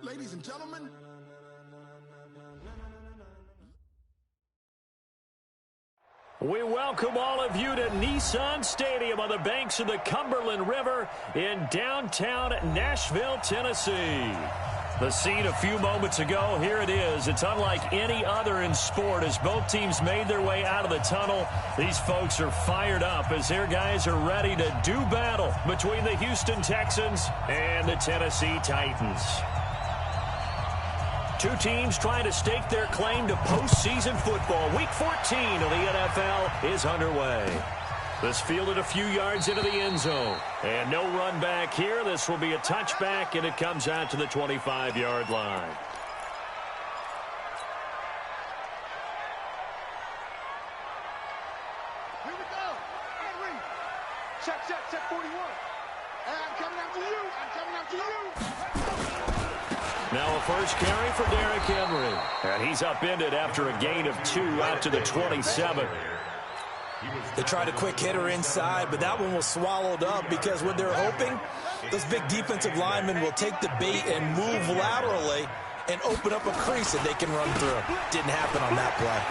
ladies and gentlemen. We welcome all of you to Nissan Stadium on the banks of the Cumberland River in downtown Nashville, Tennessee. The scene a few moments ago, here it is. It's unlike any other in sport as both teams made their way out of the tunnel. These folks are fired up as their guys are ready to do battle between the Houston Texans and the Tennessee Titans. Two teams trying to stake their claim to postseason football. Week 14 of the NFL is underway. This fielded a few yards into the end zone. And no run back here. This will be a touchback, and it comes out to the 25-yard line. Here we go. Henry. Check 41. I'm coming after you. I'm coming after you. Now a first carry for Derrick Henry. And he's upended after a gain of 2 out to the 27. They tried a quick hitter inside, but that one was swallowed up because what they're hoping, those big defensive linemen will take the bait and move laterally and open up a crease that they can run through. Didn't happen on that play.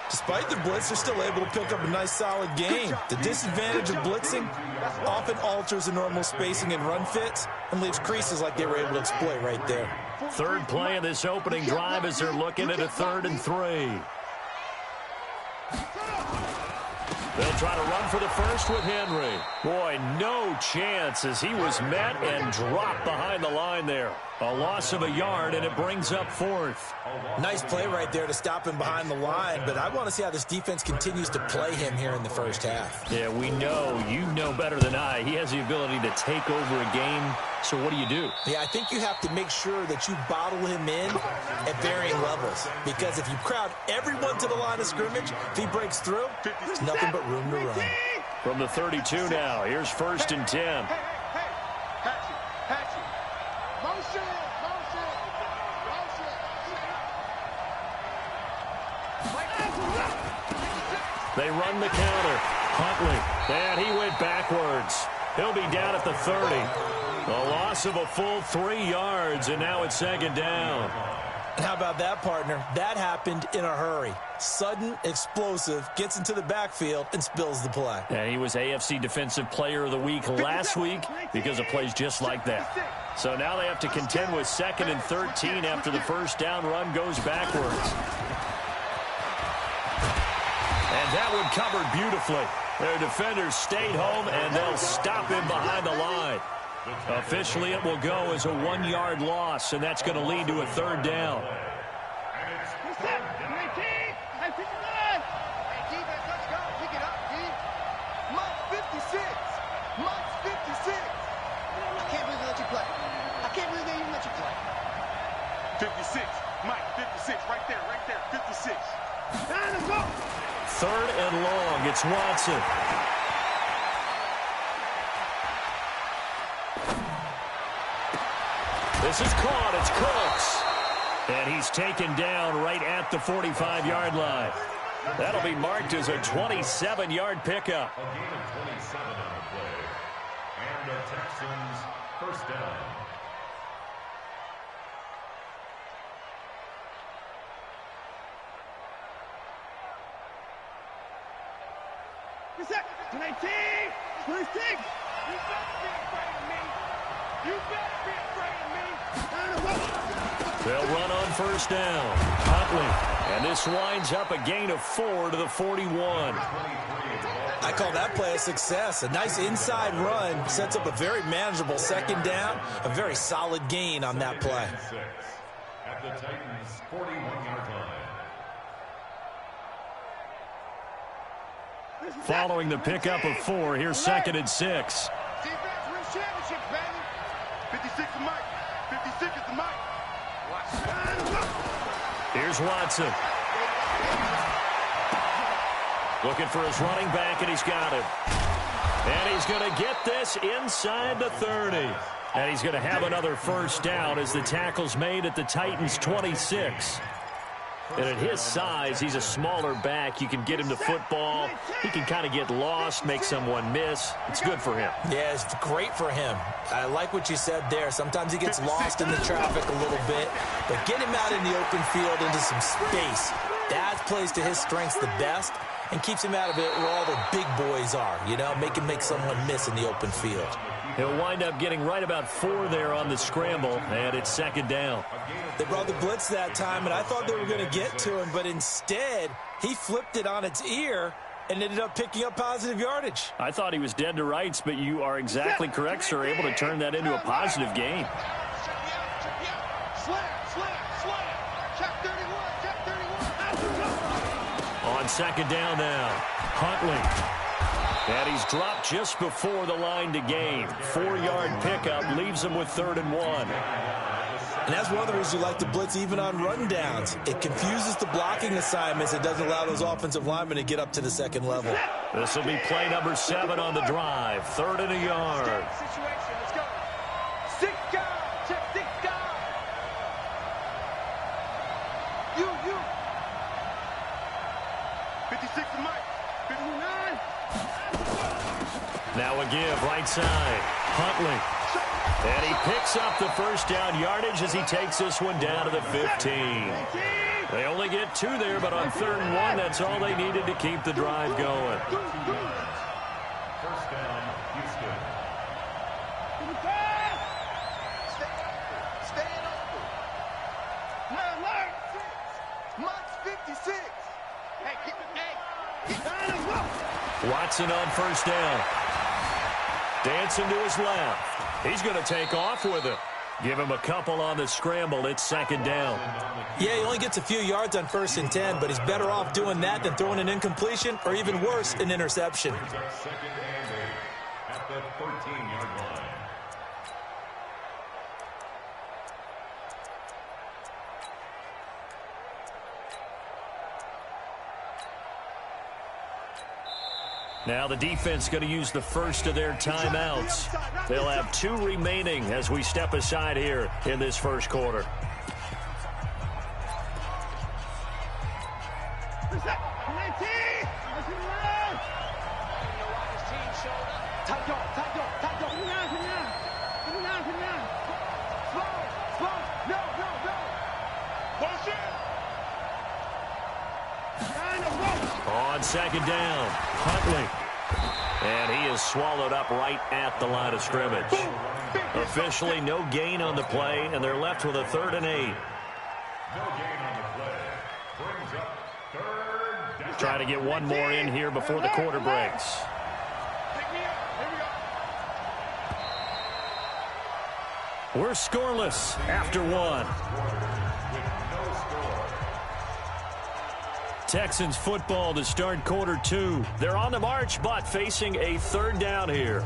Despite the blitz, they're still able to pick up a nice solid gain. The disadvantage of blitzing often alters the normal spacing and run fits and leaves creases like they were able to exploit right there. Third play of this opening drive as they're looking at a 3rd and 3. They'll try to run for the first with Henry. Boy, no chance as he was met and dropped behind the line there. A loss of a yard, and it brings up 4th. Nice play right there to stop him behind the line, but I want to see how this defense continues to play him here in the first half. Yeah, we know, you know better than I, he has the ability to take over a game. So what do you do? Yeah, I think you have to make sure that you bottle him in at varying levels. Because if you crowd everyone to the line of scrimmage, if he breaks through, there's nothing but room to run. From the 32 now, here's 1st and 10. Hatchet. Motion. They run the counter. Huntley, and he went backwards. He'll be down at the 30. A loss of a full 3 yards, and now it's 2nd down. How about that, partner? That happened in a hurry. Sudden, explosive, gets into the backfield, and spills the play. And he was AFC Defensive Player of the Week last week because of plays just like that. So now they have to contend with 2nd and 13 after the first down run goes backwards. And that one covered beautifully. Their defenders stayed home, and they'll stop him behind the line. Officially, it will go as a 1-yard loss, and that's going to lead to a 3rd down. Third and long. It's Watson. This is caught. It's Cooks. And he's taken down right at the 45-yard line. That'll be marked as a 27-yard pickup. A gain of 27 on the play. And the Texans first down. They'll run on first down. Huntley. And this winds up a gain of 4 to the 41. I call that play a success. A nice inside run sets up a very manageable 2nd down. A very solid gain on that play. At the Titans' 41-yard line. Following the pickup of 4, here's 2nd and 6. Defense wins championships, baby. 56 is Mike. 56 is the Mike. Here's Watson. Looking for his running back, and he's got him. And he's going to get this inside the 30. And he's going to have another first down as the tackle's made at the Titans' 26. And at his size, he's a smaller back. You can get him to football. He can kind of get lost, make someone miss. It's good for him. Yeah, it's great for him. I like what you said there. Sometimes he gets lost in the traffic a little bit, but get him out in the open field into some space. That plays to his strengths the best and keeps him out of it where all the big boys are, you know, make someone miss in the open field. He'll wind up getting right about 4 there on the scramble, and it's second down. They brought the blitz that time, and I thought they were going to get to him, but instead he flipped it on its ear and ended up picking up positive yardage. I thought he was dead to rights, but you are exactly correct, sir, able to turn that into a positive gain. On second down now, Huntley. And he's dropped just before the line to gain. 4-yard pickup leaves him with 3rd and 1. And that's one of the reasons you like to blitz even on rundowns. It confuses the blocking assignments. It doesn't allow those offensive linemen to get up to the second level. This will be play number 7 on the drive. 3rd and a yard. Let's go. 6 guys. Check 6 guys. You. 56 to Mike. 59. Now a give right side. Huntley. And he picks up the first down yardage as he takes this one down to the 15. They only get 2 there, but on 3rd and 1, that's all they needed to keep the drive going. First down, Houston. Stay open. Alert. Mike's 56. Hey, keep it. Hey. Watson on first down. Dancing to his left. He's going to take off with it. Give him a couple on the scramble. It's second down. Yeah, he only gets a few yards on 1st and 10, but he's better off doing that than throwing an incompletion or even worse, an interception. Second and 8 at the 13-yard line. Now the defense going to use the first of their timeouts. They'll have 2 remaining as we step aside here in this first quarter. On second down, Huntley. And he is swallowed up right at the line of scrimmage. Officially no gain on the play, and they're left with a 3rd and 8. No gain on the play. Brings up 3rd down. Trying to get one more in here before the quarter breaks. We're scoreless after 1. Texans football to start quarter 2. They're on the march, but facing a 3rd down here.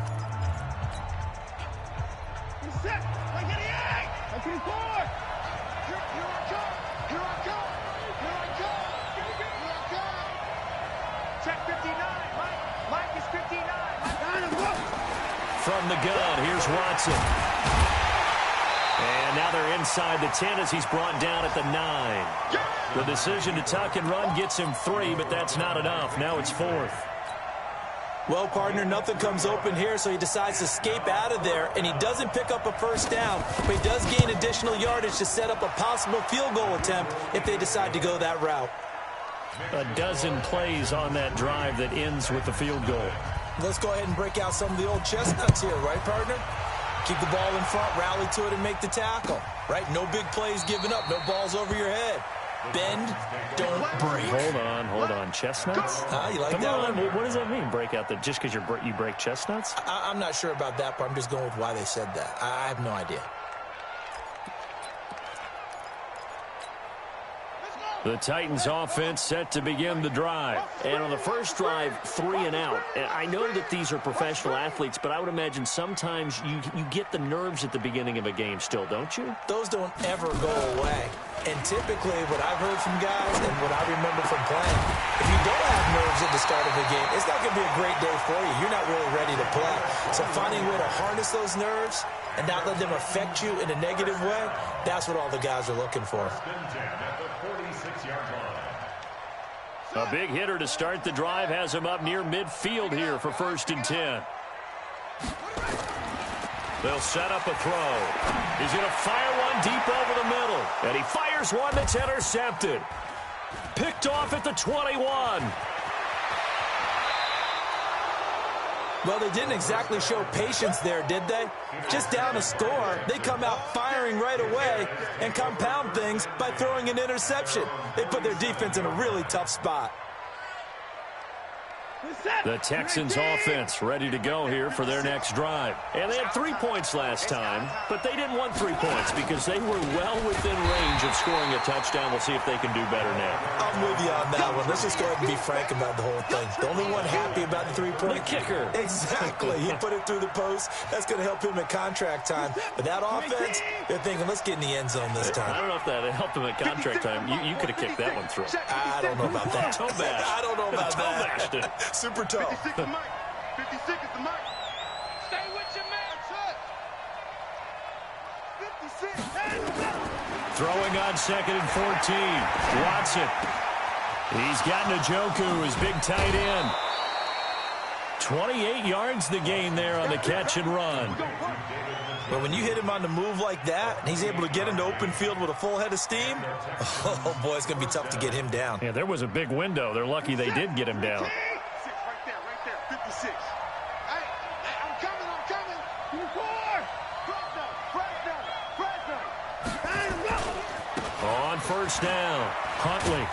Check 59. Mike is 59. From the gun, here's Watson. And now they're inside the 10 as he's brought down at the 9. The decision to tuck and run gets him 3, but that's not enough. Now it's 4th. Well, partner, nothing comes open here, so he decides to escape out of there, and he doesn't pick up a first down, but he does gain additional yardage to set up a possible field goal attempt if they decide to go that route. A dozen plays on that drive that ends with the field goal. Let's go ahead and break out some of the old chestnuts here, right, partner? Keep the ball in front, rally to it, and make the tackle, right? No big plays given up, no balls over your head. Bend, don't break. Hold on. Chestnuts? You like Come that on. one? What does that mean, break out? Just because you break chestnuts? I'm not sure about that part. I'm just going with why they said that. I have no idea. The Titans offense set to begin the drive. And on the first drive, 3 and out. And I know that these are professional athletes, but I would imagine sometimes you get the nerves at the beginning of a game still, don't you? Those don't ever go away. And typically what I've heard from guys and what I remember from playing, if you don't have nerves at the start of a game, it's not going to be a great day for you. You're not really ready to play. So finding a way to harness those nerves and not let them affect you in a negative way, that's what all the guys are looking for. 6-yard line. A big hitter to start the drive has him up near midfield here for 1st and 10. They'll set up a throw. He's going to fire one deep over the middle. And he fires one that's intercepted. Picked off at the 21. Well, they didn't exactly show patience there, did they? Just down a score, they come out firing right away and compound things by throwing an interception. They put their defense in a really tough spot. The Texans offense ready to go here for their next drive. And they had 3 points last time, but they didn't want 3 points because they were well within range of scoring a touchdown. We'll see if they can do better now. I'm with you on that one. Let's just go ahead and be frank about the whole thing. The only one happy about the 3-point. The kicker. Exactly. He put it through the post. That's going to help him at contract time. But that offense, they're thinking, let's get in the end zone this time. I don't know if that helped him at contract time. You could have kicked that one through. I don't know about that. Toe bash. I don't know about that. Toe bashed it. Super tough. 56 is Mike. 56 is the Mike. Stay with your man, son. 56. Throwing on 2nd and 14. Watson. He's got Njoku, his big tight end. 28 yards the gain there on the catch and run. But when you hit him on the move like that, and he's able to get into open field with a full head of steam, oh, boy, it's going to be tough to get him down. Yeah, there was a big window. They're lucky they did get him down. Right there, 56. Hey, I'm coming. 4. On 1st down, Huntley.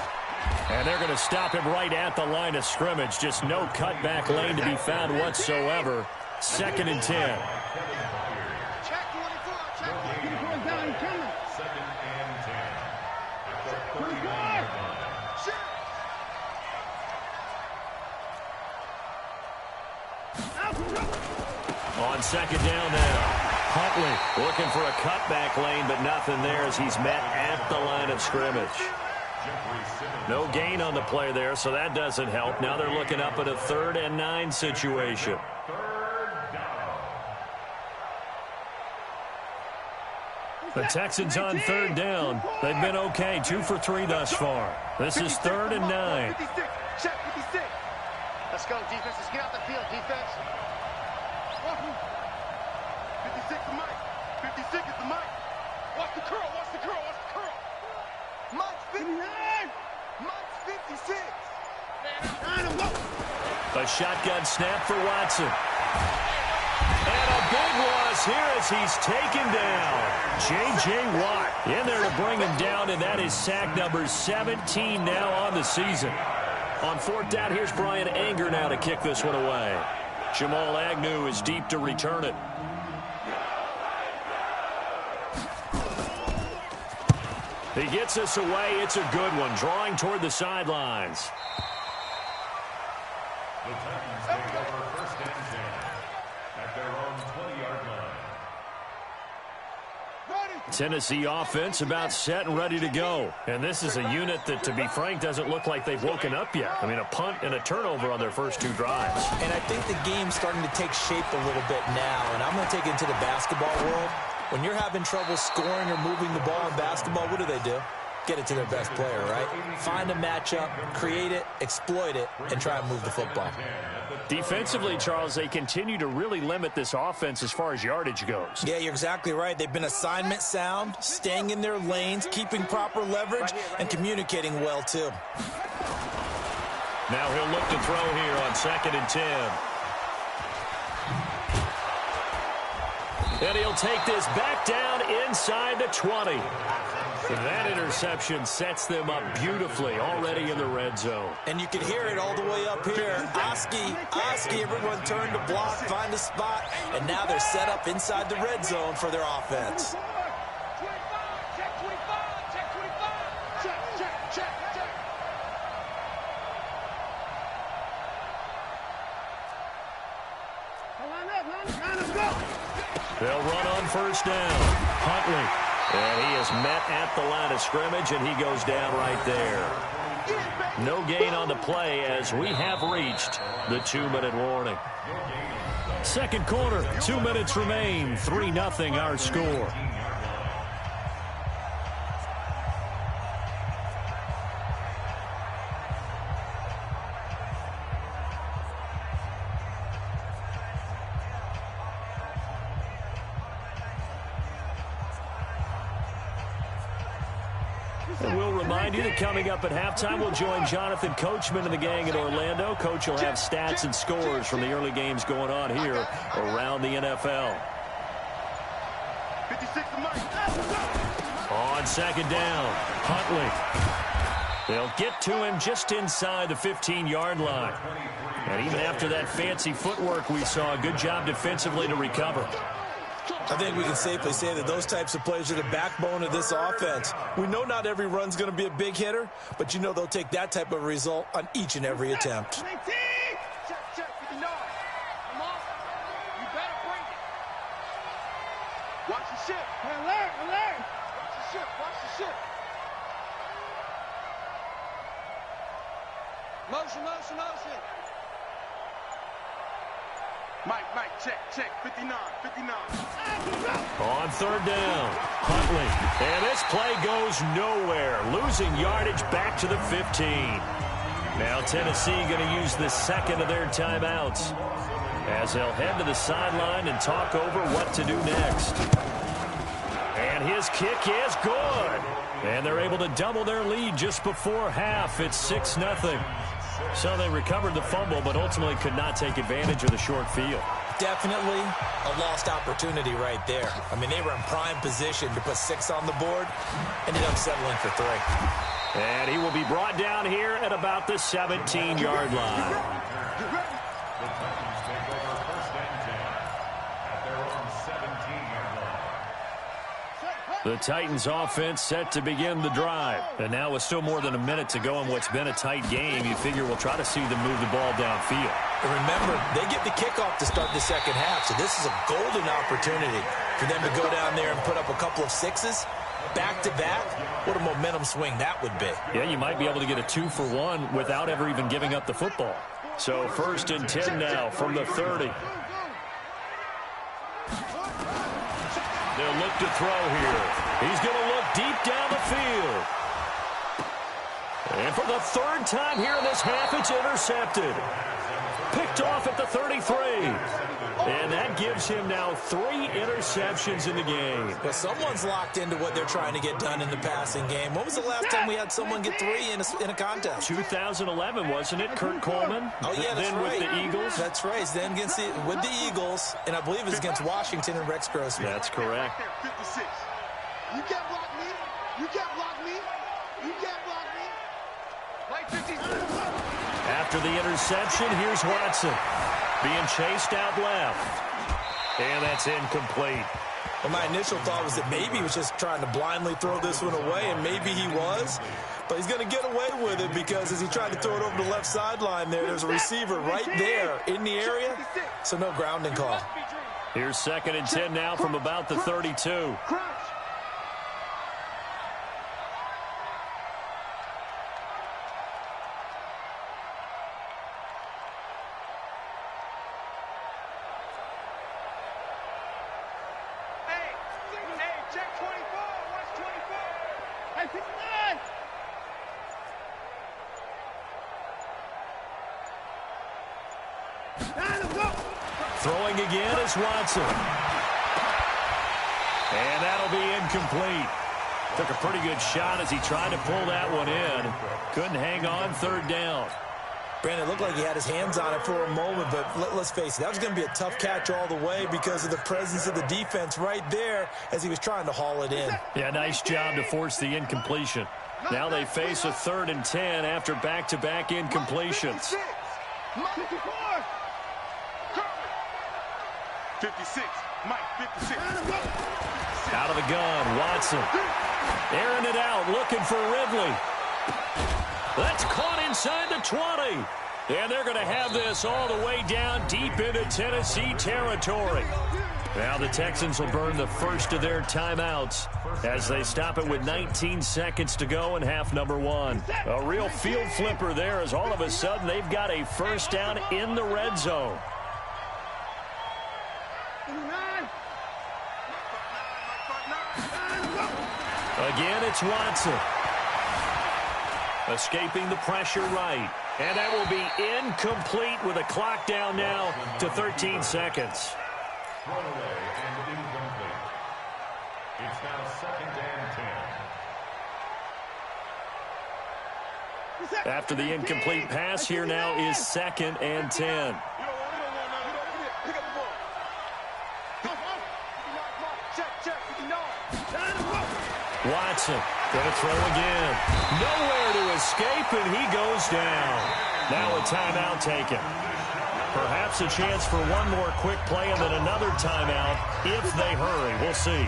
And they're going to stop him right at the line of scrimmage. Just no cutback lane to be found whatsoever. 2nd and 10. Check 24. Check 24. Down, coming. 2nd and 10. At the 39-yard line. Shit. On 2nd down now. Huntley looking for a cutback lane, but nothing there as he's met at the line of scrimmage. No gain on the play there, so that doesn't help. Now they're looking up at a 3rd and 9 situation. The Texans on 3rd down. They've been okay, 2 for 3 thus far. This is 3rd and 9. 56. Check 56. Let's go, defense. Let's get out the field, defense. 56 is Mike. 56 is the Mike. Watch the curl. Mike's 59. Mike's 56. A shotgun snap for Watson. And a big loss here as he's taken down. J.J. Watt in there to bring him down, and that is sack number 17 now on the season. On 4th down, here's Brian Anger now to kick this one away. Jamal Agnew is deep to return it. He gets us away. It's a good one. Drawing toward the sidelines. The Titans take over 1st and 10 at their own 20-yard line. Tennessee offense about set and ready to go. And this is a unit that, to be frank, doesn't look like they've woken up yet. I mean, a punt and a turnover on their first 2 drives. And I think the game's starting to take shape a little bit now. And I'm going to take it into the basketball world. When you're having trouble scoring or moving the ball in basketball, what do? Get it to their best player, right? Find a matchup, create it, exploit it, and try and move the football. Defensively, Charles, they continue to really limit this offense as far as yardage goes. Yeah, you're exactly right. They've been assignment sound, staying in their lanes, keeping proper leverage, and communicating well, too. Now he'll look to throw here on 2nd and 10. And he'll take this back down inside the 20. That interception sets them up beautifully already in the red zone. And you can hear it all the way up here. Oski, everyone turned to block, find a spot, and now they're set up inside the red zone for their offense. Check 25. Check. Line up, go. They'll run on 1st down. Huntley. And he is met at the line of scrimmage, and he goes down right there. No gain on the play as we have reached the 2-minute warning. 2nd quarter, 2 minutes remain. 3-0 our score. And we'll remind you that coming up at halftime, we'll join Jonathan Coachman and the gang in Orlando. Coach will have stats and scores from the early games going on here around the NFL. 56 to Mike. On second down, Huntley. They'll get to him just inside the 15-yard line. And even after that fancy footwork we saw, a good job defensively to recover. I think we can safely say that those types of plays are the backbone of this offense. We know not every run's going to be a big hitter, but you know they'll take that type of result on each and every attempt. Check, 59. Come on. You better bring it. Watch the ship. Alert. Watch the ship. Motion. Mike, check. 59. On third down, Huntley. And this play goes nowhere. Losing yardage back to the 15. Now Tennessee going to use the second of their timeouts as they'll head to the sideline and talk over what to do next. And his kick is good. And they're able to double their lead just before half. It's 6-0. So they recovered the fumble, but ultimately could not take advantage of the short field. Definitely a lost opportunity right there. I mean, they were in prime position to put 6 on the board, ended up settling for 3. And he will be brought down here at about the 17-yard line. The Titans take over first and 10 at their own 17-yard line. The Titans offense set to begin the drive. And now with still more than a minute to go in what's been a tight game, you figure we'll try to see them move the ball downfield. And remember, they get the kickoff to start the second half, so this is a golden opportunity for them to go down there and put up a couple of 6s back-to-back. What a momentum swing that would be. Yeah, you might be able to get a 2-for-1 without ever even giving up the football. So first and 10 now from the 30. They'll look to throw here. He's going to look deep down the field. And for the third time here in this half, it's intercepted. Picked off at the 33. And that gives him now 3 interceptions in the game. But someone's locked into what they're trying to get done in the passing game. When was the last time we had someone get 3 in a contest? 2011, wasn't it? Kurt Coleman? Oh, yeah, that's then right. with the Eagles? That's right. Then with the Eagles, and I believe it's against Washington and Rex Grossman. That's correct. 56. You can't block me. You can't block me. You can't block me. Like 50. After the interception, here's Watson. Being chased out left. And that's incomplete. Well, my initial thought was that maybe he was just trying to blindly throw this one away, and maybe he was. But he's going to get away with it because as he tried to throw it over the left sideline there's a receiver right there in the area, so no grounding call. Here's second and 10 now from about the 32. Throwing again is Watson. And that'll be incomplete. Took a pretty good shot as he tried to pull that one in. Couldn't hang on third down. Brandon, it looked like he had his hands on it for a moment, but let's face it, that was going to be a tough catch all the way because of the presence of the defense right there as he was trying to haul it in. Yeah, nice job to force the incompletion. Now they face a 3rd and 10 after back-to-back incompletions. 56. Mike, 56. Out of the gun, Watson. Airing it out, looking for Ridley. That's caught inside the 20. And they're going to have this all the way down deep into Tennessee territory. Now the Texans will burn the first of their timeouts as they stop it with 19 seconds to go in half number 1. A real field flipper there as all of a sudden they've got a first down in the red zone. Again, it's Watson. Escaping the pressure right. And that will be incomplete with a clock down now to 13 seconds. Thrown away and incomplete. It's now 2nd and 10. After the incomplete pass, here now is 2nd and 10. Watson going to throw again. Nowhere to escape, and he goes down. Now a timeout taken. Perhaps a chance for one more quick play and then another timeout if they hurry. We'll see.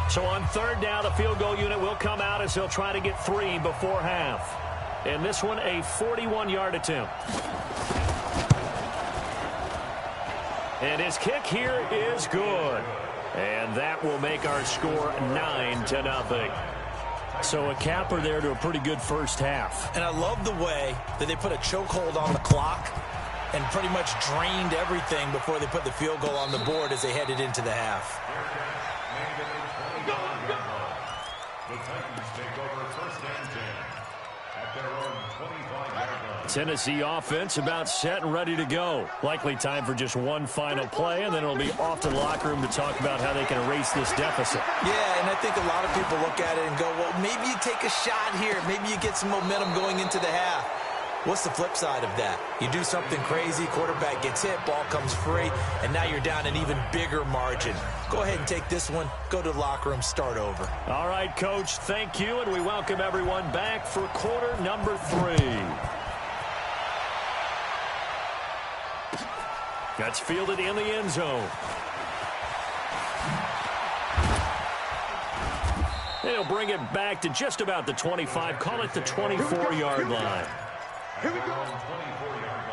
So on 3rd down, the field goal unit will come out as he'll try to get 3 before half. And this one, a 41-yard attempt. And his kick here is good. And that will make our score 9-0. So a capper there to a pretty good first half. And I love the way that they put a chokehold on the clock and pretty much drained everything before they put the field goal on the board as they headed into the half. The Titans take over 1st and 10 at their own 25-yard line. Tennessee offense about set and ready to go. Likely time for just one final play, and then it'll be off to the locker room to talk about how they can erase this deficit. Yeah, and I think a lot of people look at it and go, well, maybe you take a shot here. Maybe you get some momentum going into the half. What's the flip side of that? You do something crazy, quarterback gets hit, ball comes free, and now you're down an even bigger margin. Go ahead and take this one, go to the locker room, start over. All right, Coach, thank you, and we welcome everyone back for quarter number 3. That's fielded in the end zone. They'll bring it back to just about the 25, call it the 24-yard line. Here we go. 24-yard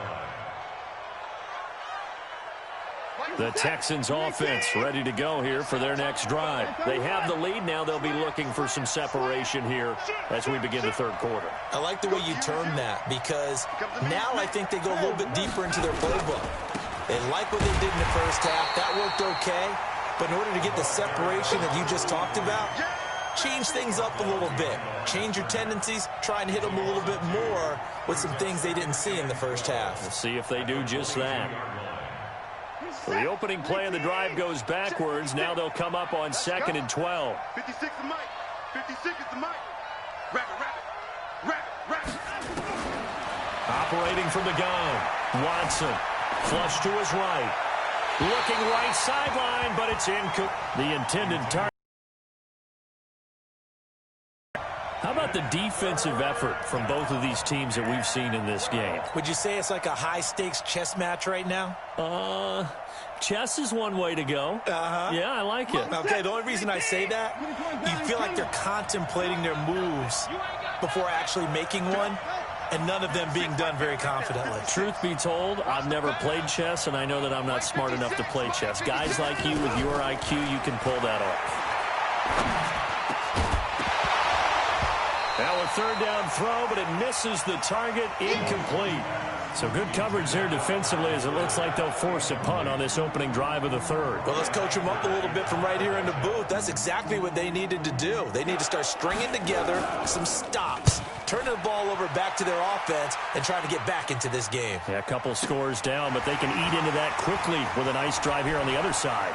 line. The Texans offense ready to go here for their next drive. They have the lead. Now they'll be looking for some separation here as we begin the 3rd quarter. I like the way you term that because now I think they go a little bit deeper into their playbook. They like what they did in the first half. That worked okay. But in order to get the separation that you just talked about, change things up a little bit. Change your tendencies. Try and hit them a little bit more with some things they didn't see in the first half. We'll see if they do just that. So the opening play of the drive goes backwards. Now they'll come up on 2nd and 12. 56 is Mike. 56 is the Mike. Rapid. Operating from the gun. Watson. Flush to his right. Looking right sideline, but it's incomplete. The intended target. How about the defensive effort from both of these teams that we've seen in this game? Would you say it's like a high-stakes chess match right now? Chess is one way to go. Yeah, I like it. Okay, the only reason I say that, you feel like they're contemplating their moves before actually making one, and none of them being done very confidently. Truth be told, I've never played chess, and I know that I'm not smart enough to play chess. Guys like you with your IQ, you can pull that off. Now a 3rd down throw, but it misses the target, incomplete. So good coverage there defensively as it looks like they'll force a punt on this opening drive of the 3rd. Well, let's coach them up a little bit from right here in the booth. That's exactly what they needed to do. They need to start stringing together some stops, turning the ball over back to their offense, and trying to get back into this game. Yeah, a couple scores down, but they can eat into that quickly with a nice drive here on the other side.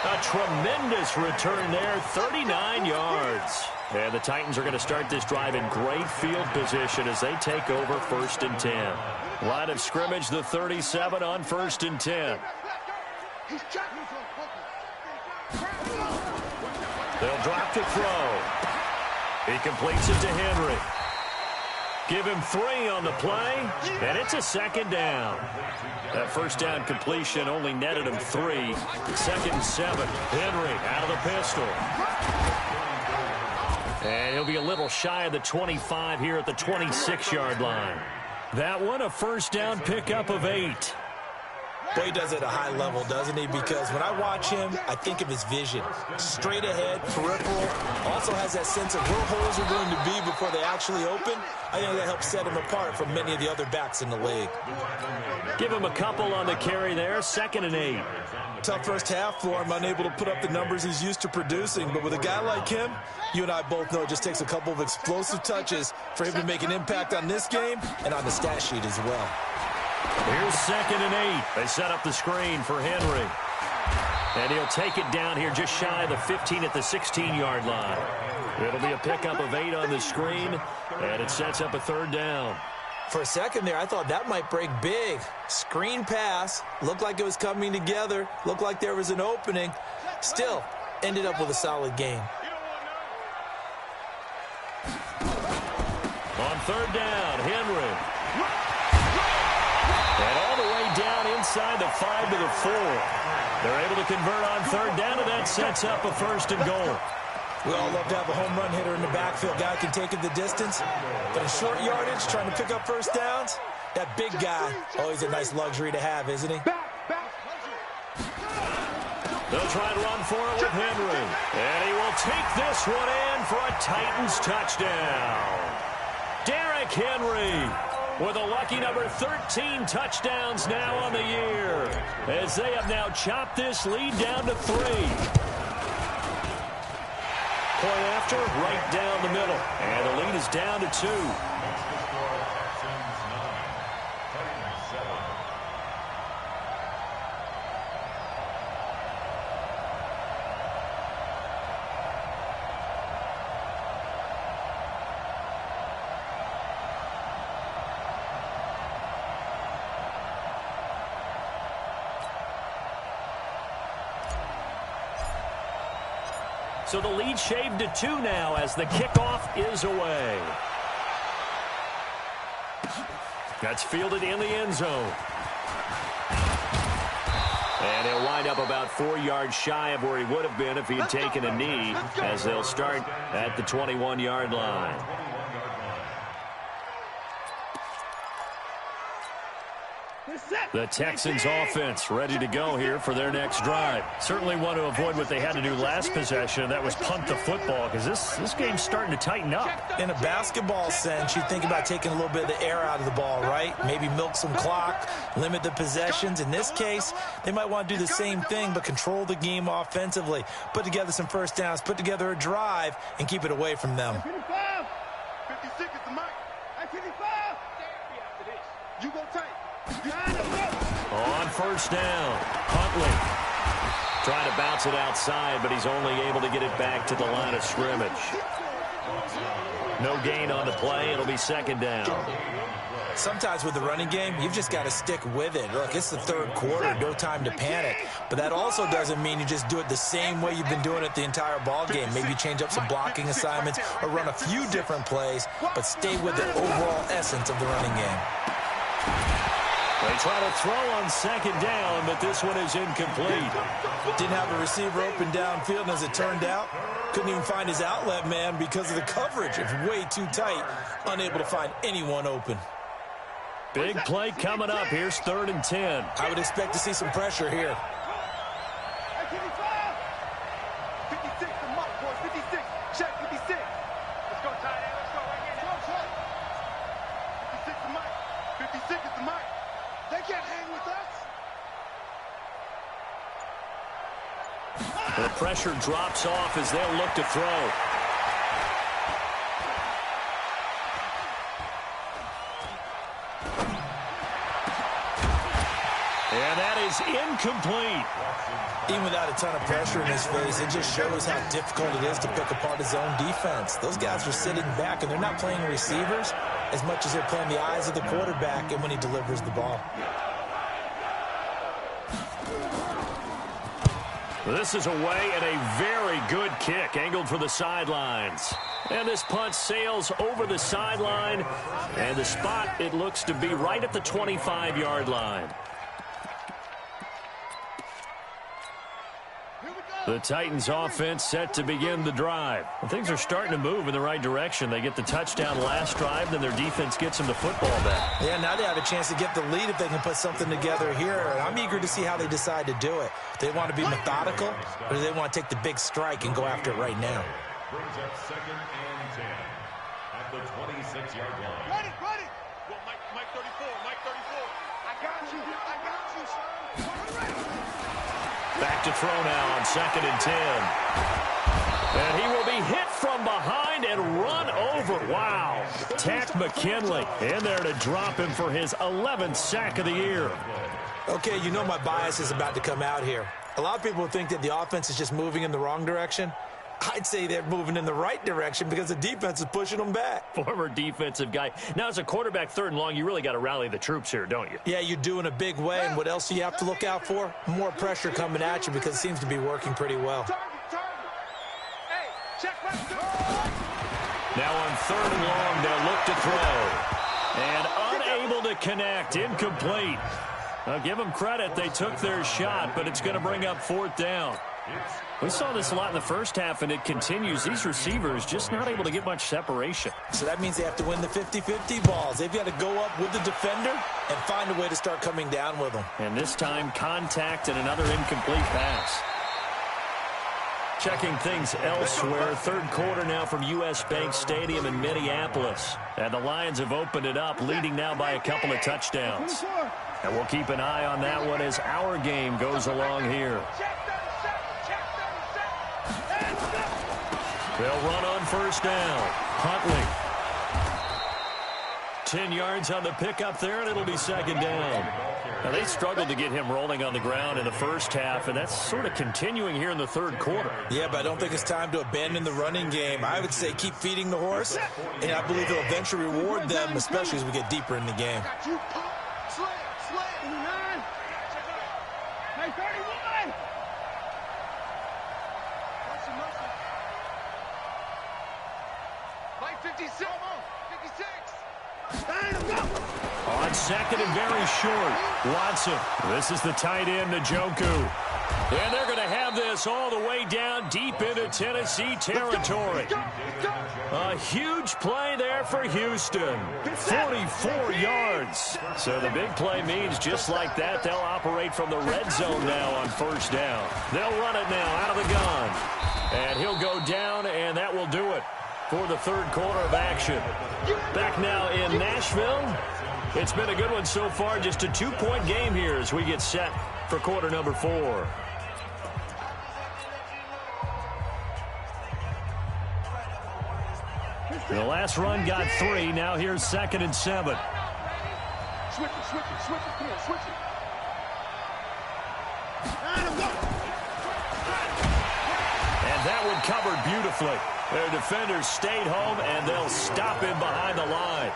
A tremendous return there, 39 yards. And the Titans are going to start this drive in great field position as they take over 1st and 10. Line of scrimmage, the 37 on 1st and 10. They'll drop to throw. He completes it to Henry. Give him 3 on the play, and it's a 2nd down. That 1st down completion only netted him 3. 2nd and 7. Henry out of the pistol. And he'll be a little shy of the 25 here at the 26-yard line. That one, a 1st down pickup of 8. Boy, he does it at a high level, doesn't he? Because when I watch him, I think of his vision. Straight ahead, peripheral. Also has that sense of where holes are going to be before they actually open. I think that helps set him apart from many of the other backs in the league. Give him a couple on the carry there. 2nd and 8. Tough first half for him, unable to put up the numbers he's used to producing. But with a guy like him, you and I both know it just takes a couple of explosive touches for him to make an impact on this game and on the stat sheet as well. Here's 2nd and 8. They set up the screen for Henry. And he'll take it down here just shy of the 15 at the 16-yard line. It'll be a pickup of 8 on the screen, and it sets up a 3rd down. For a second there, I thought that might break big. Screen pass. Looked like it was coming together. Looked like there was an opening. Still, ended up with a solid gain. On 3rd down, Henry. And all the way down inside the 5 to the 4. They're able to convert on 3rd down, and that sets up a 1st and goal. We all love to have a home run hitter in the backfield. Guy can take it the distance. But in short yardage, trying to pick up 1st downs, that big guy, always a nice luxury to have, isn't he? They'll try and run for it with Henry. And he will take this one in for a Titans touchdown. Derrick Henry with a lucky number 13 touchdowns now on the year, as they have now chopped this lead down to 3. Point after, right down the middle. And the lead is down to 2. So the lead shaved to 2 now as the kickoff is away. That's fielded in the end zone. And he'll wind up about 4 yards shy of where he would have been if he had taken a knee, as they'll start at the 21-yard line. The Texans offense ready to go here for their next drive. Certainly want to avoid what they had to do last possession. That was punt the football, because this game's starting to tighten up. In a basketball sense, you think about taking a little bit of the air out of the ball, right? Maybe milk some clock, limit the possessions. In this case, they might want to do the same thing, but control the game offensively. Put together some 1st downs, put together a drive, and keep it away from them. 56 is the mic. 55. You go tight. On 1st down, Huntley trying to bounce it outside, but he's only able to get it back to the line of scrimmage. No gain on the play. It'll be 2nd down. Sometimes with the running game, you've just got to stick with it. Look, it's the 3rd quarter, no time to panic. But that also doesn't mean you just do it the same way you've been doing it the entire ball game. Maybe change up some blocking assignments or run a few different plays, but stay with the overall essence of the running game. They try to throw on 2nd down, but this one is incomplete. Didn't have a receiver open downfield, and as it turned out, couldn't even find his outlet man because of the coverage. It's way too tight, unable to find anyone open. Big play coming up. Here's 3rd and 10. I would expect to see some pressure here. 56, the mark, boys. 56. Check 56. Let's go, tight end. Let's go right here. 56 the mic. 56 is the mic. They can't hang with us. The pressure drops off as they'll look to throw. And that is incomplete. Even without a ton of pressure in his face, it just shows how difficult it is to pick apart his own defense. Those guys are sitting back, and they're not playing receivers as much as they're playing the eyes of the quarterback and when he delivers the ball. This is away and a very good kick, angled for the sidelines. And this punt sails over the sideline, and the spot, it looks to be right at the 25-yard line. The Titans offense set to begin the drive. Well, things are starting to move in the right direction. They get the touchdown last drive, then their defense gets them the football back. Yeah, now they have a chance to get the lead if they can put something together here. And I'm eager to see how they decide to do it. Do they want to be methodical, or do they want to take the big strike and go after it right now? Brings up 2nd and 10 at the 26-yard line. Ready. Well, Mike 34. Mike 34. I got you, son. Back to throw now on 2nd and 10. And he will be hit from behind and run over. Wow. Tack McKinley in there to drop him for his 11th sack of the year. Okay, you know my bias is about to come out here. A lot of people think that the offense is just moving in the wrong direction. I'd say they're moving in the right direction because the defense is pushing them back. Former defensive guy. Now, as a quarterback, 3rd and long, you really got to rally the troops here, don't you? Yeah, you do in a big way. And what else do you have to look out for? More pressure coming at you because it seems to be working pretty well. Now on 3rd and long, they'll look to throw. And unable to connect. Incomplete. I'll give them credit. They took their shot, but it's going to bring up 4th down. We saw this a lot in the first half, and it continues. These receivers just not able to get much separation. So that means they have to win the 50-50 balls. They've got to go up with the defender and find a way to start coming down with them. And this time, contact and another incomplete pass. Checking things elsewhere. 3rd quarter now from U.S. Bank Stadium in Minneapolis. And the Lions have opened it up, leading now by a couple of touchdowns. And we'll keep an eye on that one as our game goes along here. They'll run on 1st down. Huntley. 10 yards on the pickup there, and it'll be 2nd down. Now, they struggled to get him rolling on the ground in the first half, and that's sort of continuing here in the 3rd quarter. Yeah, but I don't think it's time to abandon the running game. I would say keep feeding the horse, and I believe they'll eventually reward them, especially as we get deeper in the game. On 2nd and very short, Watson. This is the tight end, Njoku. And they're going to have this all the way down deep into Tennessee territory. A huge play there for Houston. 44 yards. So the big play means just like that, they'll operate from the red zone now on 1st down. They'll run it now out of the gun. And he'll go down, and that will do it for the 3rd quarter of action. Back now in Nashville. It's been a good one so far. Just a 2-point game here as we get set for quarter number 4. The last run got 3. Now here's 2nd and 7. Switch it. Come on, switch it. And that one covered beautifully. Their defenders stayed home, and they'll stop him behind the line.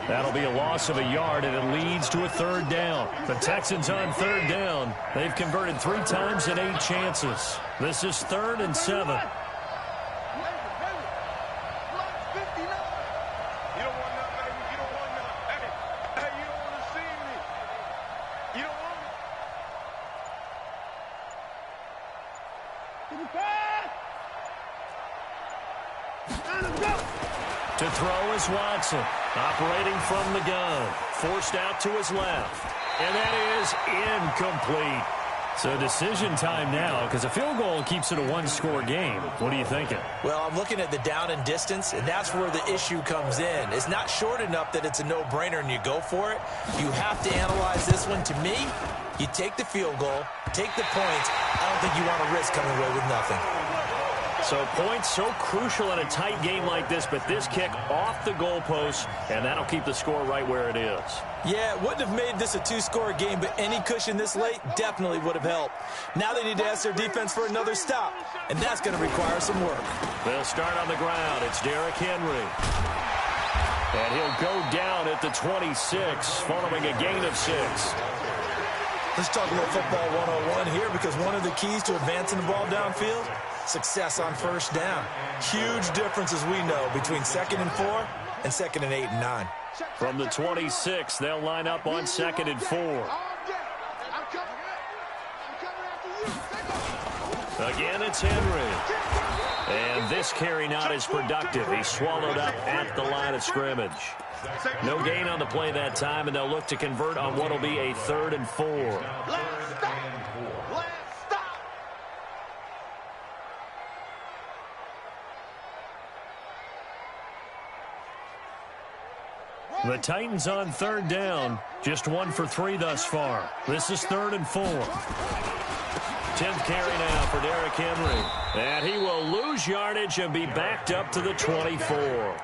That'll be a loss of a yard, and it leads to a 3rd down. The Texans on 3rd down. They've converted 3 times in 8 chances. This is 3rd and 7. To throw is Watson, operating from the gun, forced out to his left, and that is incomplete. So decision time now, because a field goal keeps it a 1-score game. What are you thinking? Well, I'm looking at the down and distance, and that's where the issue comes in. It's not short enough that it's a no-brainer and you go for it. You have to analyze this one. To me, you take the field goal, take the points. I don't think you want to risk coming away with nothing. So points so crucial in a tight game like this, but this kick off the goalpost, and that'll keep the score right where it is. Yeah, it wouldn't have made this a 2-score game, but any cushion this late definitely would have helped. Now they need to ask their defense for another stop, and that's going to require some work. They'll start on the ground. It's Derrick Henry. And he'll go down at the 26, following a gain of 6. Let's talk a little football 101 here, because one of the keys to advancing the ball downfield, success on 1st down. Huge difference, as we know, between 2nd and 4 and 2nd and 8 and 9. From the 26, they'll line up on 2nd and 4. Again, it's Henry. And this carry not as productive. He's swallowed up at the line of scrimmage. No gain on the play that time, and they'll look to convert on what will be a 3rd and 4. The Titans on 3rd down. Just 1 for 3 thus far. This is 3rd and 4. 10th carry now for Derrick Henry. And he will lose yardage and be backed up to the 24.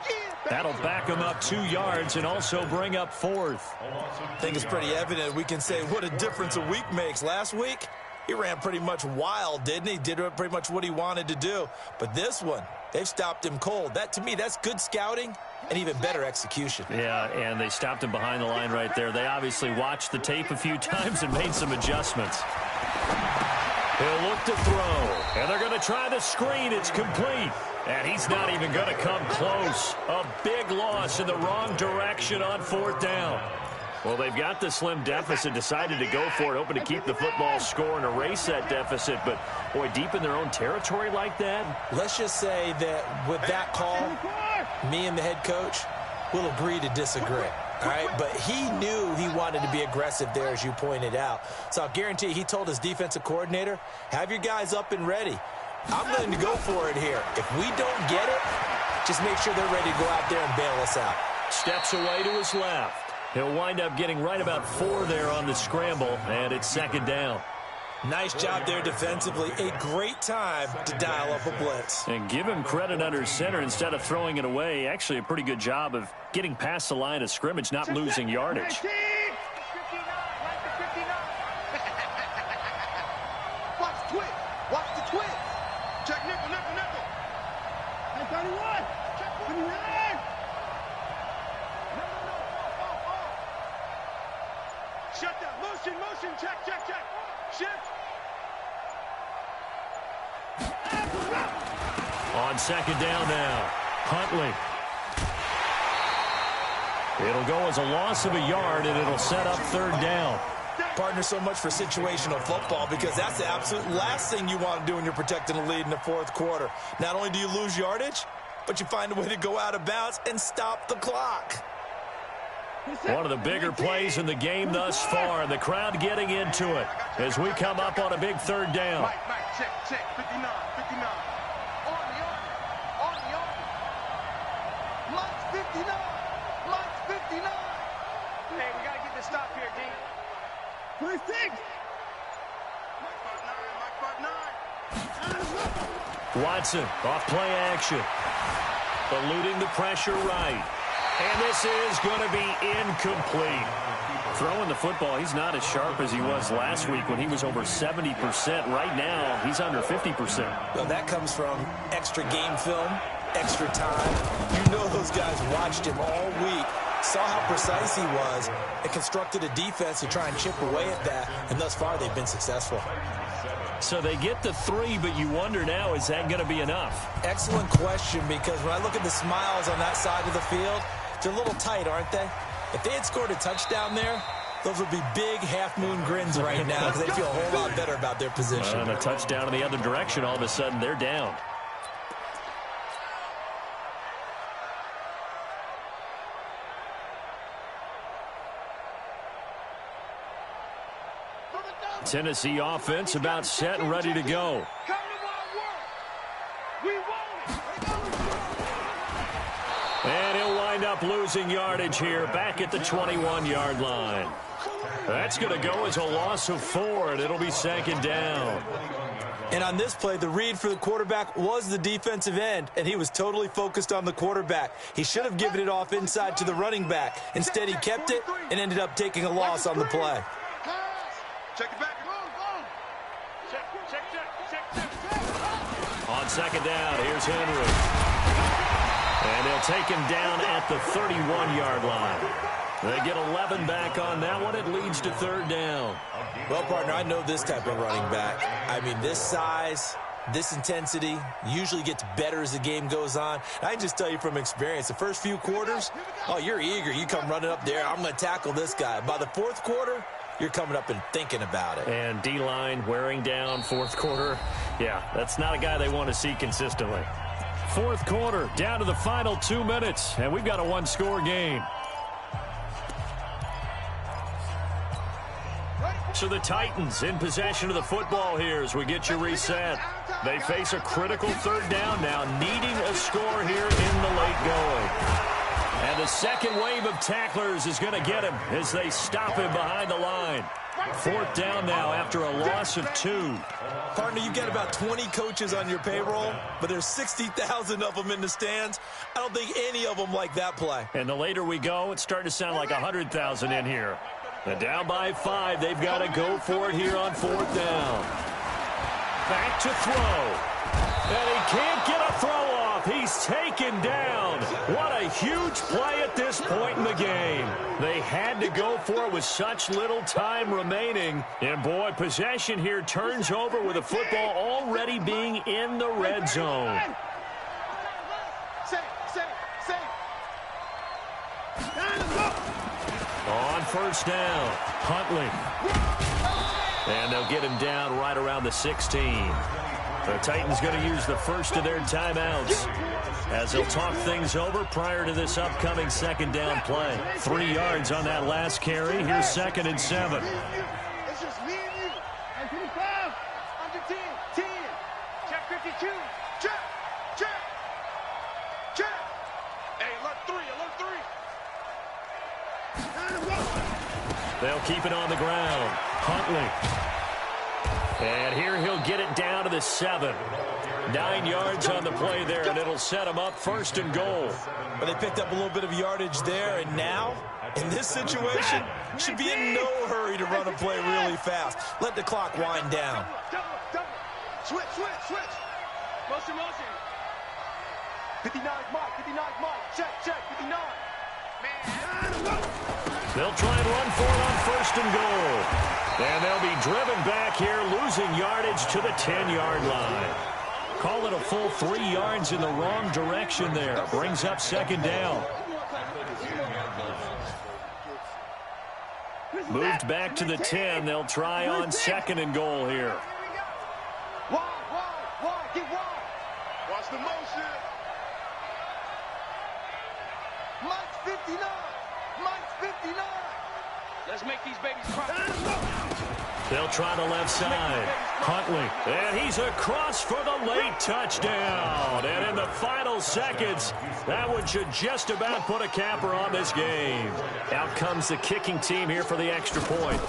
That'll back him up 2 yards and also bring up 4th. I think it's pretty evident we can say what a difference a week makes. Last week, he ran pretty much wild, didn't he? Did pretty much what he wanted to do. But this one, they've stopped him cold. That, to me, that's good scouting and even better execution. Yeah, and they stopped him behind the line right there. They obviously watched the tape a few times and made some adjustments. He'll look to throw, and they're going to try the screen. It's complete, and he's not even going to come close. A big loss in the wrong direction on 4th down. Well, they've got the slim deficit, decided to go for it, hoping to keep the football score and erase that deficit. But, boy, deep in their own territory like that. Let's just say that with that call, me and the head coach will agree to disagree. All right, but he knew he wanted to be aggressive there, as you pointed out. So I'll guarantee he told his defensive coordinator, have your guys up and ready. I'm willing to go for it here. If we don't get it, just make sure they're ready to go out there and bail us out. Steps away to his left. He'll wind up getting right about 4 there on the scramble, and it's 2nd down. Nice job there defensively. A great time to dial up a blitz. And give him credit under center instead of throwing it away. Actually, a pretty good job of getting past the line of scrimmage, not losing yardage. Watch the twist. Watch the twist. Check nickel, nickel, nickel. Hey, 31. Check 29. Shut down. Motion, motion. Check, check, check. Shift. On 2nd down now, Huntley. It'll go as a loss of a yard, and it'll set up 3rd down. Partner, so much for situational football, because that's the absolute last thing you want to do when you're protecting a lead in the 4th quarter. Not only do you lose yardage, but you find a way to go out of bounds and stop the clock. One of the bigger plays in the game thus far, and the crowd getting into it as we come up on a big 3rd down. Mike, check, check. 59, 59. On the arm. Mike's 59. Mike's 59. Hey, we got to get this stop here, D. 26. Mike 59. Watson off play action. Eluding the pressure right. And this is going to be incomplete. Throwing the football, he's not as sharp as he was last week when he was over 70%. Right now, he's under 50%. Well, that comes from extra game film, extra time. You know those guys watched him all week, saw how precise he was, and constructed a defense to try and chip away at that. And thus far, they've been successful. So they get the 3, but you wonder now, is that going to be enough? Excellent question, because when I look at the smiles on that side of the field, they're a little tight, aren't they? If they had scored a touchdown there, those would be big half-moon grins right now, because they feel a whole lot better about their position. And a touchdown in the other direction, all of a sudden they're down. Tennessee offense about set and ready to go. And he'll wind up losing yardage here back at the 21-yard line. That's going to go as a loss of 4, and it'll be 2nd down. And on this play, the read for the quarterback was the defensive end, and he was totally focused on the quarterback. He should have given it off inside to the running back. Instead, he kept it and ended up taking a loss on the play. Check it back. On 2nd down, here's Henry. And they'll take him down at the 31-yard line. They get 11 back on that one. It leads to 3rd down. Well, partner, I know this type of running back. I mean, this size, this intensity usually gets better as the game goes on. I can just tell you from experience, the first few quarters, oh, you're eager. You come running up there, I'm going to tackle this guy. By the 4th quarter, you're coming up and thinking about it. And D-line wearing down 4th quarter. Yeah, that's not a guy they want to see consistently. 4th quarter, down to the final 2 minutes, and we've got a 1-score game. So the Titans in possession of the football here as we get you reset. They face a critical 3rd down now, needing a score here in the late going. And the second wave of tacklers is going to get him as they stop him behind the line. 4th down now after a loss of 2. Partner, you've got about 20 coaches on your payroll, but there's 60,000 of them in the stands. I don't think any of them like that play. And the later we go, it's starting to sound like 100,000 in here. And down by 5. They've got to go for it here on 4th down. Back to throw. And he can't get a throw off. He's taken down. What a huge play at this point in the game. They had to go for it with such little time remaining. And, boy, possession here turns over with the football already being in the red zone. On 1st down, Huntley. And they'll get him down right around the 16. The Titans going to use the first of their timeouts as they'll talk things over prior to this upcoming 2nd down play. 3 yards on that last carry. Here's 2nd and 7. It's just me and you. And 55. Under 10. 10. Check 52. Check. Check. Check. Hey, alert 3. Alert 3. They'll keep it on the ground. Huntley. And here he'll get it down to the 7. 9 yards on the play there, and it'll set him up 1st and goal. But they picked up a little bit of yardage there, and now, in this situation, should be in no hurry to run a play really fast. Let the clock wind down. Double. Switch. Motion. 59 Mike. Check. 59. Man. They'll try and run for it on 1st and goal. And they'll be driven back here, losing yardage to the 10-yard line. Call it a full 3 yards in the wrong direction there. Brings up 2nd down. Moved back to the 10. They'll try on 2nd and goal here. Wide. Get wide. Watch the motion. Mike's 59. Let's make these babies cry. They'll try the left side. Huntley. And he's across for the late touchdown. And in the final seconds, that one should just about put a capper on this game. Out comes the kicking team here for the extra point.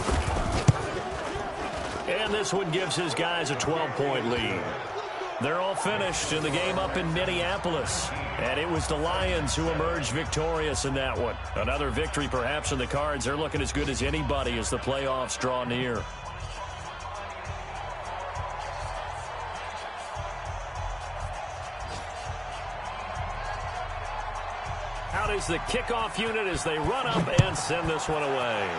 And this one gives his guys a 12-point lead. They're all finished in the game up in Minneapolis. And it was the Lions who emerged victorious in that one. Another victory perhaps in the cards. They're looking as good as anybody as the playoffs draw near. Out is the kickoff unit as they run up and send this one away.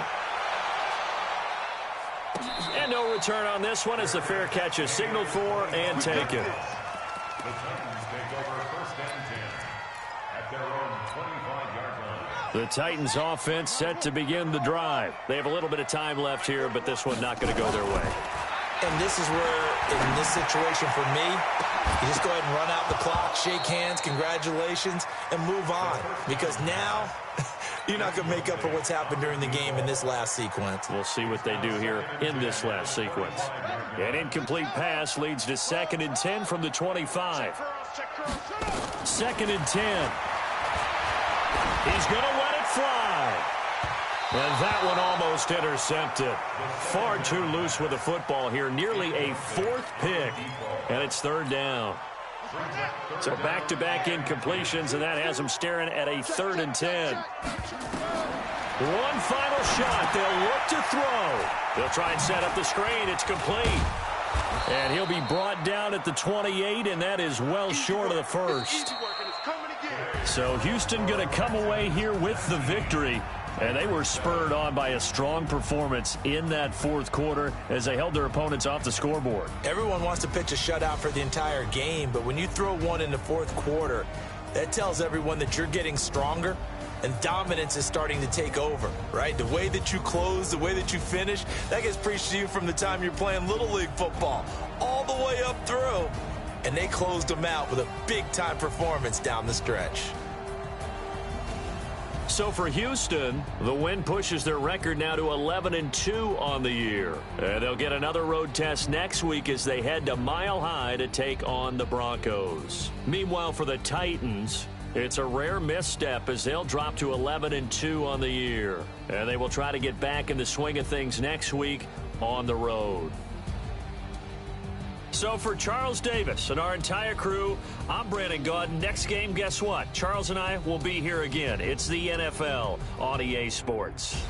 And no return on this one as the fair catch is signaled for and taken. The Titans take over 1st and 10 at their own 25-yard line. The Titans offense set to begin the drive. They have a little bit of time left here, but this one not going to go their way. And this is where, in this situation for me, you just go ahead and run out the clock, shake hands, congratulations, and move on. Because now, you're not going to make up for what's happened during the game in this last sequence. We'll see what they do here in this last sequence. An incomplete pass leads to 2nd and 10 from the 25. 2nd and 10. He's going to let it fly. And that one almost intercepted. Far too loose with the football here. Nearly a 4th pick. And it's 3rd down. So back-to-back incompletions, and that has them staring at a 3rd and 10. One final shot. They'll look to throw. They'll try and set up the screen. It's complete. And he'll be brought down at the 28, and that is well short of the 1st. So Houston going to come away here with the victory. And they were spurred on by a strong performance in that 4th quarter as they held their opponents off the scoreboard. Everyone wants to pitch a shutout for the entire game, but when you throw one in the 4th quarter, that tells everyone that you're getting stronger and dominance is starting to take over, right? The way that you close, the way that you finish, that gets preached to you from the time you're playing Little League football all the way up through. And they closed them out with a big-time performance down the stretch. So for Houston, the win pushes their record now to 11-2 on the year. And they'll get another road test next week as they head to Mile High to take on the Broncos. Meanwhile, for the Titans, it's a rare misstep as they'll drop to 11-2 on the year. And they will try to get back in the swing of things next week on the road. So for Charles Davis and our entire crew, I'm Brandon Gaudin. Next game, guess what? Charles and I will be here again. It's the NFL on EA Sports.